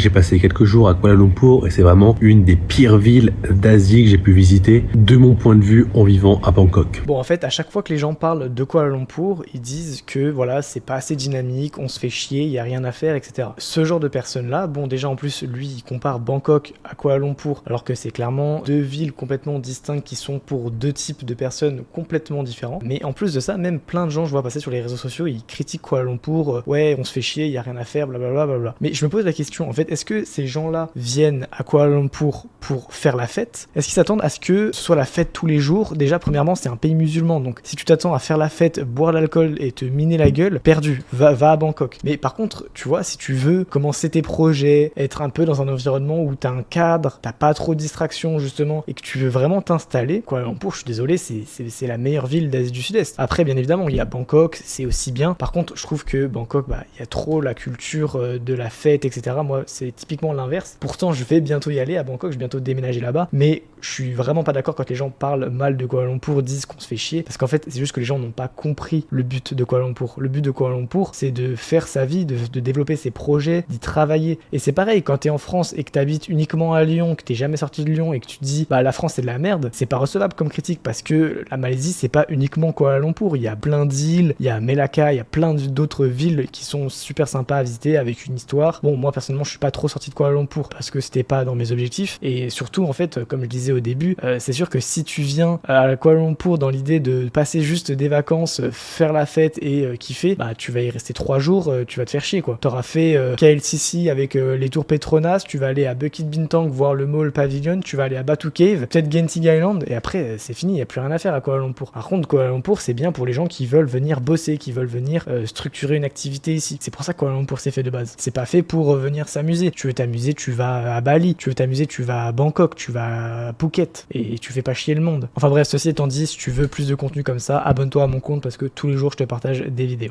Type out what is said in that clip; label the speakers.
Speaker 1: j'ai passé quelques jours à Kuala Lumpur et c'est vraiment une des pires villes d'Asie que j'ai pu visiter de mon point de vue en vivant à Bangkok.
Speaker 2: Bon, en fait, à chaque fois que les gens parlent de Kuala Lumpur, ils disent que voilà, c'est pas assez dynamique, on se fait chier, il y a rien à faire, etc. Ce genre de personnes-là, bon, déjà en plus, lui, il compare Bangkok à Kuala Lumpur, alors que c'est clairement deux villes complètement distinctes qui sont pour deux types de personnes complètement différents. Mais en plus de ça, même plein de gens, je vois passer sur les réseaux sociaux, ils critiquent Kuala Lumpur, ouais, on se fait chier, il y a rien à faire, blablabla. Bla bla. Mais je me pose la question, en fait, est-ce que ces gens-là viennent à Kuala Lumpur pour faire la fête? Est-ce qu'ils s'attendent à ce que ce soit la fête tous les jours? Déjà, premièrement, c'est un pays musulman, donc si tu t'attends à faire la fête, boire de l'alcool et te miner la gueule, perdu, va à Bangkok. Mais par contre, tu vois, si tu veux commencer tes projets, être un peu dans un environnement où t'as un cadre, t'as pas trop de distractions justement, et que tu veux vraiment t'installer, Kuala Lumpur, je suis désolé, c'est la meilleure ville d'Asie du Sud-Est. Après, bien évidemment, il y a Bangkok, c'est aussi bien. Par contre, je trouve que Bangkok, il y a trop la culture de la fête, etc. Moi, c'est typiquement l'inverse. Pourtant, je vais bientôt y aller à Bangkok, je vais bientôt déménager là-bas, mais je suis vraiment pas d'accord quand les gens parlent mal de Kuala Lumpur, disent qu'on se fait chier, parce qu'en fait, c'est juste que les gens n'ont pas compris le but de Kuala Lumpur. Le but de Kuala Lumpur, c'est de faire sa vie, de développer ses projets, d'y travailler. Et c'est pareil, quand t'es en France et que t'habites uniquement à Lyon, que t'es jamais sorti de Lyon et que tu te dis, la France c'est de la merde, c'est pas recevable comme critique, parce que la Malaisie, c'est pas uniquement Kuala Lumpur. Il y a plein d'îles, il y a Melaka, il y a plein d'autres villes qui sont super sympas à visiter avec une histoire. Bon, moi personnellement, je suis pas trop sorti de Kuala Lumpur parce que c'était pas dans mes objectifs. Et surtout, en fait, comme je disais au début, c'est sûr que si tu viens à Kuala Lumpur dans l'idée de passer juste des vacances, faire la fête et kiffer, tu vas y rester 3 jours, tu vas te faire chier quoi. T'auras fait KLCC avec les tours Petronas, tu vas aller à Bukit Bintang voir le mall Pavilion, tu vas aller à Batu Cave, peut-être Genting Island, et après c'est fini, il n'y a plus rien à faire à Kuala Lumpur. Par contre, Kuala Lumpur, c'est bien pour les gens qui veulent venir bosser, qui veulent venir structurer une activité ici. C'est pour ça que Kuala Lumpur c'est fait de base. C'est pas fait pour venir s'amuser. Tu veux t'amuser, tu vas à Bali. Tu veux t'amuser, tu vas à Bangkok, tu vas à Phuket, et tu fais pas chier le monde. Enfin bref, ceci étant dit, si tu veux plus de contenu comme ça, abonne-toi à mon compte parce que tous les jours je te partage des vidéos.